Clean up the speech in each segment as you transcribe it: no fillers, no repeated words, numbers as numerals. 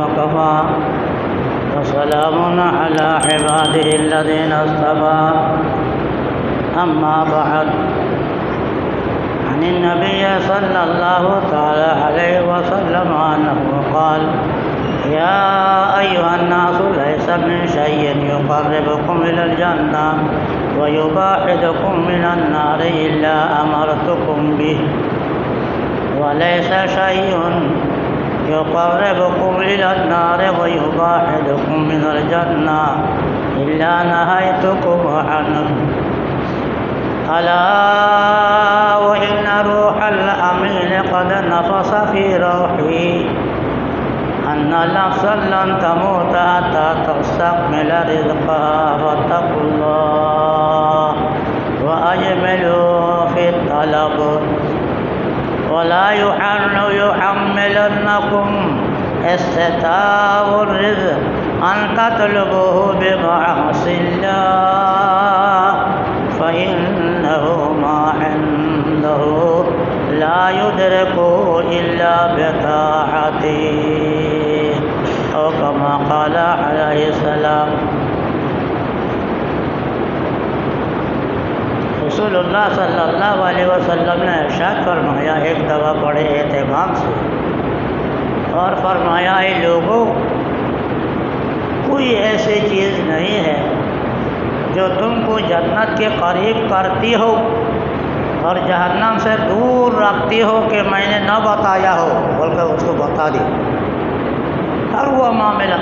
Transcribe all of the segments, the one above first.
وكفى وسلام على عباده الذين اصطفى أما بعد عن النبي صلى الله تعالى عليه وسلم أنه قال يا أيها الناس ليس من شيء يقربكم إلى الجنة ويباعدكم من النار إلا أمرتكم به وليس شيء يقربكم إلى النار ويباعدكم من الجنة إلا نهيتكم عنه ألا وإن روح الأمين قد نفس في روحي أن نفسا لن تموت حتى تستكمل رزقها فاتقوا الله وأجملوا في الطلب ولا يحملنكم استتاب الرزق أن تطلبوه بمعاصي الله فإنه ما عنده لا يدركه إلا بطاعته أو كما قال عليه السلام. رسول اللہ صلی اللہ علیہ وسلم نے ارشاد فرمایا ایک دفعہ بڑے اہتمام سے اور فرمایا اے لوگوں کوئی ایسی چیز نہیں ہے جو تم کو جنت کے قریب کرتی ہو اور جہنم سے دور رکھتی ہو کہ میں نے نہ بتایا ہو بلکہ اس کو بتا دی. ہر وہ معاملہ،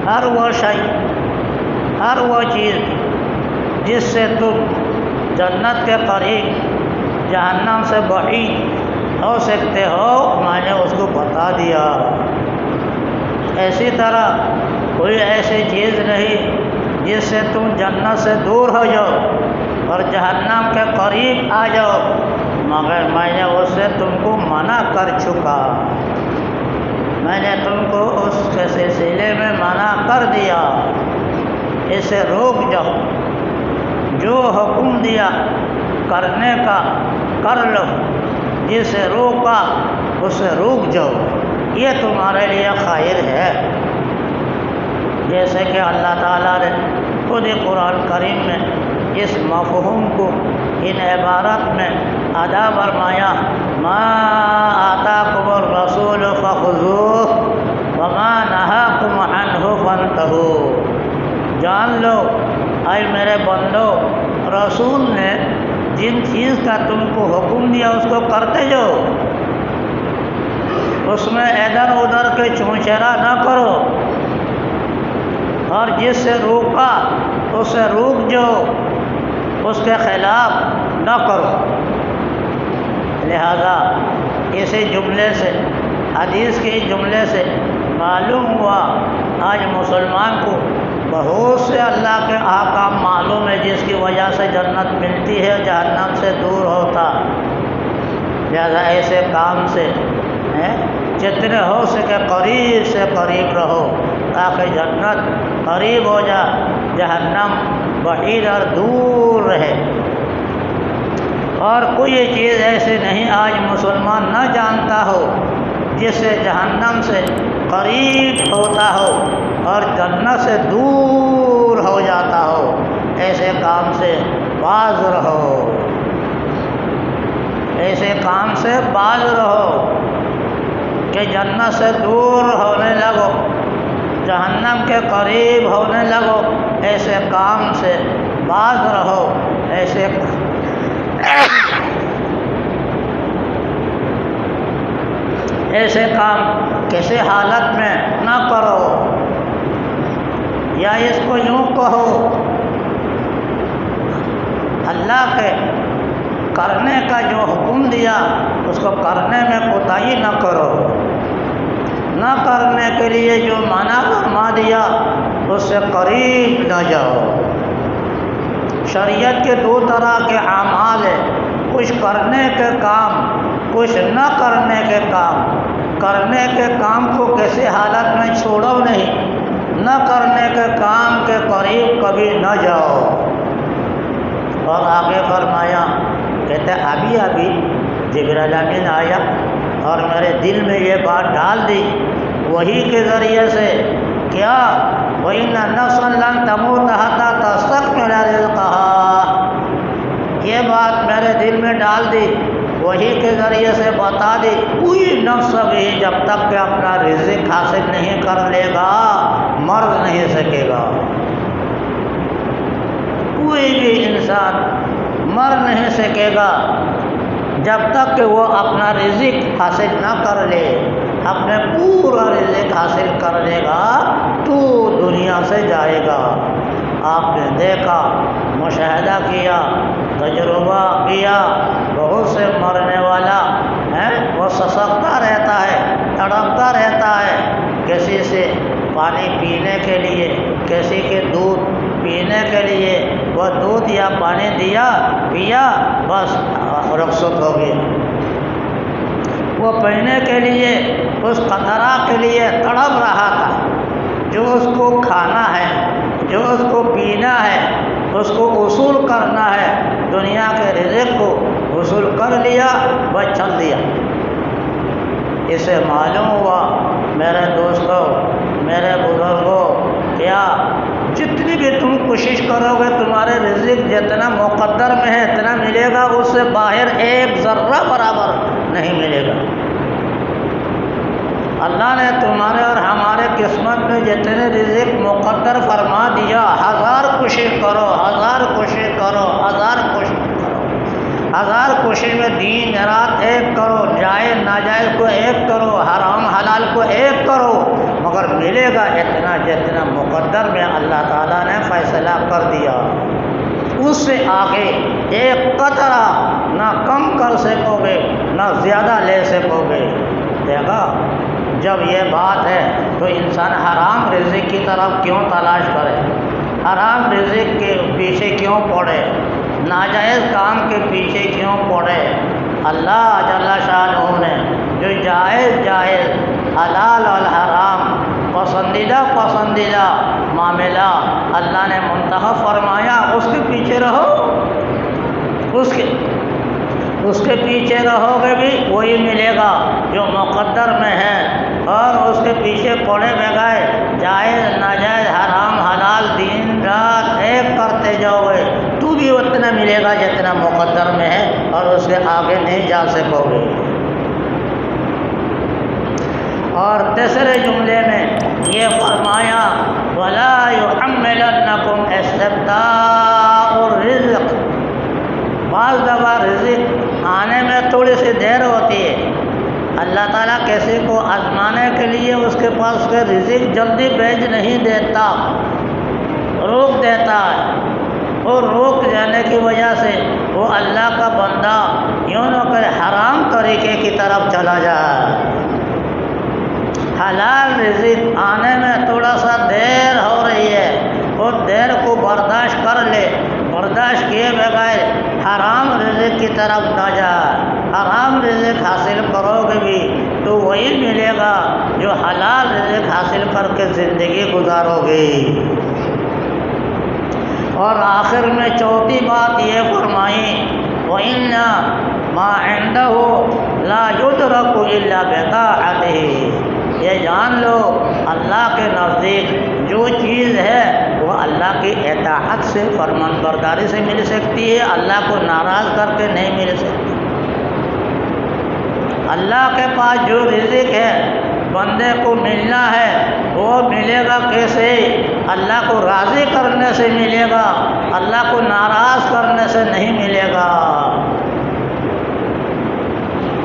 ہر وہ شے، ہر وہ چیز جس سے تم جنت کے قریب جہنم سے بعید ہو سکتے ہو میں نے اس کو بتا دیا. اسی طرح کوئی ایسی چیز نہیں جس سے تم جنت سے دور ہو جاؤ اور جہنم کے قریب آ جاؤ مگر میں نے اس سے تم کو منع کر چکا. میں نے تم کو اس کے سلسلے میں منع کر دیا. اسے روک جاؤ، جو حکم دیا کرنے کا کر لو، جسے روکا اسے روک جاؤ، یہ تمہارے لیے خیر ہے. جیسے کہ اللہ تعالیٰ نے خود قرآن کریم میں اس مفہوم کو ان عبارت میں ادا فرمایا ما آتاکم الرسول فخذوہ وما نہاکم عنہ فانتہوا. جان لو اے میرے بندو رسول نے جن چیز کا تم کو حکم دیا اس کو کرتے جاؤ، اس میں ادھر ادھر کے چونچرا نہ کرو اور جس سے روکا اسے روک جاؤ، اس کے خلاف نہ کرو. لہذا اسی جملے سے حدیث کے جملے سے معلوم ہوا آج مسلمان کو بہت سے اللہ کے احکام معلوم ہے جس کی وجہ سے جنت ملتی ہے، جہنم سے دور ہوتا. لہذا ایسے کام سے جتنے ہو سکے قریب سے قریب رہو تاکہ جنت قریب ہو جا، جہنم بعید اور دور رہے. اور کوئی چیز ایسی نہیں آج مسلمان نہ جانتا ہو جس سے جہنم سے قریب ہوتا ہو اور جنت سے دور ہو جاتا ہو. ایسے کام سے باز رہو، ایسے کام سے باز رہو کہ جنت سے دور ہونے لگو، جہنم کے قریب ہونے لگو. ایسے کام سے باز رہو. ایسے کام کسی حالت میں نہ کرو. یا اس کو یوں کہو اللہ کے کرنے کا جو حکم دیا اس کو کرنے میں کوتاہی نہ کرو، نہ کرنے کے لیے جو منع فرما دیا اس سے قریب نہ جاؤ. شریعت کے دو طرح کے اعمال ہیں، کچھ کرنے کے کام، کچھ نہ کرنے کے کام. کرنے کے کام کو کسی حالت میں چھوڑو نہیں، نہ کرنے کے کام کے قریب کبھی نہ جاؤ. اور آگے فرمایا کہتے ابھی جبرائیل امین آیا اور میرے دل میں یہ بات ڈال دی وہی کے ذریعے سے کیا وَإِنَّ نَفْسًا لَن تَمُوتَ حَتَّىٰ تَسْتَكْمِلَ رِزْقَهَا، یہ بات میرے دل میں ڈال دی، وہی کے ذریعے سے بتا دی کوئی نفس بھی جب تک کہ اپنا رزق حاصل نہیں کر لے گا مر نہیں سکے گا، کوئی بھی انسان مر نہیں سکے گا جب تک کہ وہ اپنا رزق حاصل نہ کر لے، اپنے پورا رزق حاصل کر لے گا تو دنیا سے جائے گا۔ آپ نے دیکھا، مشاہدہ کیا، تجربہ کیا، بہت سے مرنے والا ہے وہ سسکتا رہتا ہے، تڑپتا رہتا ہے، کسی سے پانی پینے کے لیے، کسی کے دودھ پینے کے لیے، وہ دودھ یا پانی دیا پیا بس رخصت ہو گیا، وہ پینے کے لیے اس قطرہ کے لیے تڑپ رہا تھا، جو اس کو کھانا ہے، جو اس کو پینا ہے، اس کو وصول کرنا ہے، دنیا کے رزق کو وصول کر لیا بس چل دیا۔ اسے معلوم ہوا میرے دوستوں، میرے بزرگوں، کیا جتنی بھی تم کوشش کرو گے تمہارے رزق جتنا مقدر میں ہے اتنا ملے گا، اس سے باہر ایک ذرہ برابر نہیں ملے گا۔ اللہ نے تمہارے اور ہمارے قسمت میں جتنے رزق مقدر فرما دیا، ہزار کوشش کرو، ہزار کوشش کرو، ہزار کوشش کرو، ہزار کوشش میں دین رات ایک کرو، جائز ناجائز کو ایک کرو، حرام حلال کو ایک کرو، مگر ملے گا اتنا جتنا مقدر میں اللہ تعالیٰ نے فیصلہ کر دیا، اس سے آگے ایک قطرہ نہ کم کر سکو گے نہ زیادہ لے سکو گے۔ دیکھا، جب یہ بات ہے تو انسان حرام رزق کی طرف کیوں تلاش کرے، حرام رزق کے پیچھے کیوں پڑے، ناجائز کام کے پیچھے کیوں پڑے؟ اللہ جل شانہ نے جو جائز حلال اور حرام پسندیدہ معاملہ اللہ نے منتخب فرمایا، اس کے پیچھے رہو، اس کے پیچھے رہو گے بھی وہی ملے گا جو مقدر میں ہے، اور اس کے پیچھے پڑے بغیر جائز ناجائز حرام حلال دین رات ایک کرتے جاؤ گے تو بھی اتنا ملے گا جتنا مقدر میں ہے، اور اس کے آگے نہیں جا سکو گے۔ اور تیسرے جملے میں یہ فرمایا وَلَا يُحَمِّلَنَّكُمْ اسْتِبْطَاءُ الرِّزْقِ، بعض دفعہ رزق آنے میں تھوڑی سی دیر ہوتی ہے، اللہ تعالیٰ کسی کو آزمانے کے لیے اس کے پاس کے رزق جلدی بھیج نہیں دیتا، روک دیتا ہے، اور روک جانے کی وجہ سے وہ اللہ کا بندہ یوں نہ کر حرام طریقے کی طرف چلا جائے۔ حلال رزق آنے میں تھوڑا سا دیر ہو رہی ہے، اور دیر کو برداشت کر لے، برداشت کیے بغیر حرام رزق کی طرف نہ جائے، حرام رزق حاصل کرو گے بھی تو وہی ملے گا جو حلال رزق حاصل کر کے زندگی گزارو گے۔ اور آخر میں چوتھی بات یہ فرمائی وَإِنَّ مَا عِندَهُ لَا يُدْرَكُ إِلَّا بِطَاعَتِهِ، یہ جان لو اللہ کے نزدیک جو چیز ہے وہ اللہ کی اطاعت سے، فرمان برداری سے مل سکتی ہے، اللہ کو ناراض کر کے نہیں مل سکتی۔ اللہ کے پاس جو رزق ہے بندے کو ملنا ہے وہ ملے گا کیسے؟ اللہ کو راضی کرنے سے ملے گا، اللہ کو ناراض کرنے سے نہیں ملے گا۔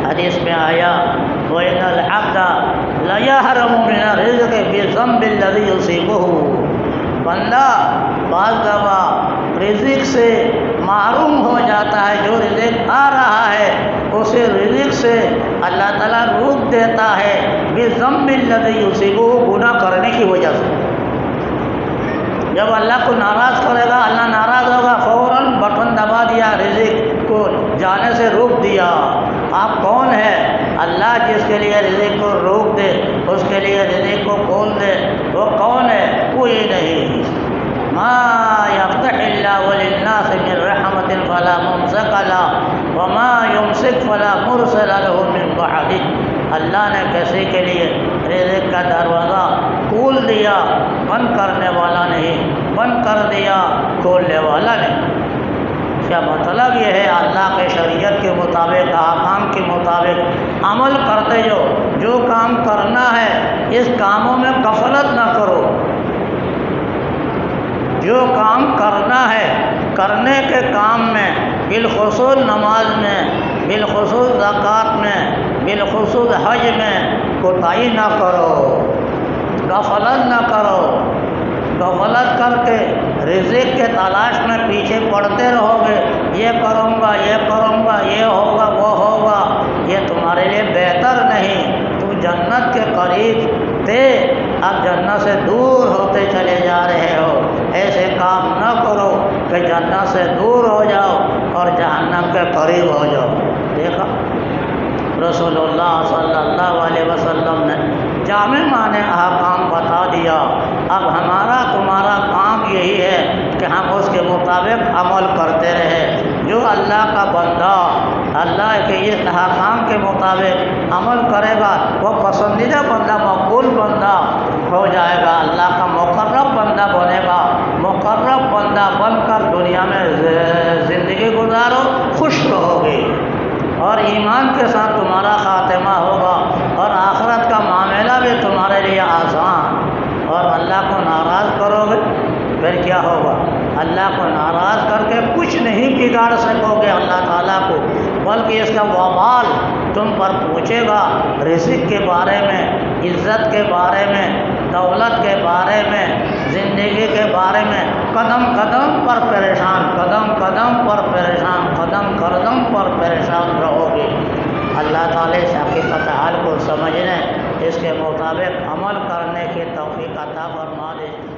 حدیث میں آیا وَإِنَّ الْعَبْدَ لَيَحْرَمُ مِنَ الرِّزْقِ بِالذَّنبِ الَّذِي يُصِيبُهُ، بندہ بعض دفعہ رزق سے محروم ہو جاتا ہے، جو رزق آ رہا ہے اسے رزق سے اللہ تعالیٰ روک دیتا ہے، بِالذَّنبِ الَّذِي يُصِيبُهُ، گناہ کرنے کی وجہ سے۔ جب اللہ کو ناراض کرے گا، اللہ ناراض ہوگا، فوراً بٹن دبا دیا، رزق کو جانے سے روک دیا۔ آپ کون ہے؟ اللہ جس کے لیے رزق کو روک دے، اس کے لیے رزق کو کھول دے، وہ کون ہے؟ کوئی نہیں۔ ما یفتح اللہ للناس من رحمت فلا ممسک لہ وما یمسک فلا مرسل لہ من بعدہ، اللہ نے کسی کے لیے رزق کا دروازہ کھول دیا، بند کرنے والا نہیں، بند کر دیا کھولنے والا نہیں۔ اس کا مطلب یہ ہے اللہ کے شریعت کے مطابق، احکام کے مطابق عمل کرتے جو کام کرنا ہے اس کاموں میں غفلت نہ کرو۔ جو کام کرنا ہے کرنے کے کام میں، بالخصوص نماز میں، بالخصوص زکوٰۃ میں، بالخصوص حج میں کوتاہی نہ کرو، غفلت نہ کرو۔ غفلت کر کے رزق کے تلاش میں پیچھے پڑتے رہو گے، یہ کروں گا، یہ کروں گا، یہ ہوگا، وہ ہوگا، یہ تمہارے لیے بہتر نہیں۔ تم جنت کے قریب تھے، اب جنت سے دور ہوتے چلے جا رہے ہو۔ ایسے کام نہ کرو کہ جنت سے دور ہو جاؤ اور جہنم کے قریب ہو جاؤ۔ دیکھا رسول اللہ صلی اللہ علیہ وسلم نے جامع معنی احکام بتا دیا۔ اب ہمارا تمہارا کام یہی ہے کہ ہم اس کے مطابق عمل کرتے رہے۔ جو اللہ کا بندہ اللہ کے اس احکام کے مطابق عمل کرے گا وہ پسندیدہ بندہ، مقبول بندہ ہو جائے گا، اللہ کا مقرب بندہ بنے گا۔ مقرب بندہ بن کر دنیا میں زندگی گزارو، خوش رہو گے اور ایمان کے ساتھ تمہارا خاتمہ ہوگا اور آخرت کا معاملہ بھی تمہارے لیے آسان۔ اور اللہ کو ناراض کرو گے پھر کیا ہوگا؟ اللہ کو ناراض کر کے کچھ نہیں بگاڑ سکو گے اللہ تعالیٰ کو، بلکہ اس کا وبال تم پر پوچھے گا۔ رزق کے بارے میں، عزت کے بارے میں، دولت کے بارے میں، زندگی کے بارے میں قدم قدم پر پریشان، قدم قدم پر پریشان، قدم قدم پر پریشان رہو گے۔ اللہ تعالیٰ اس حقیقت حال کو سمجھنے، اس کے مطابق عمل کرنے کی توفیق عطا فرما دے۔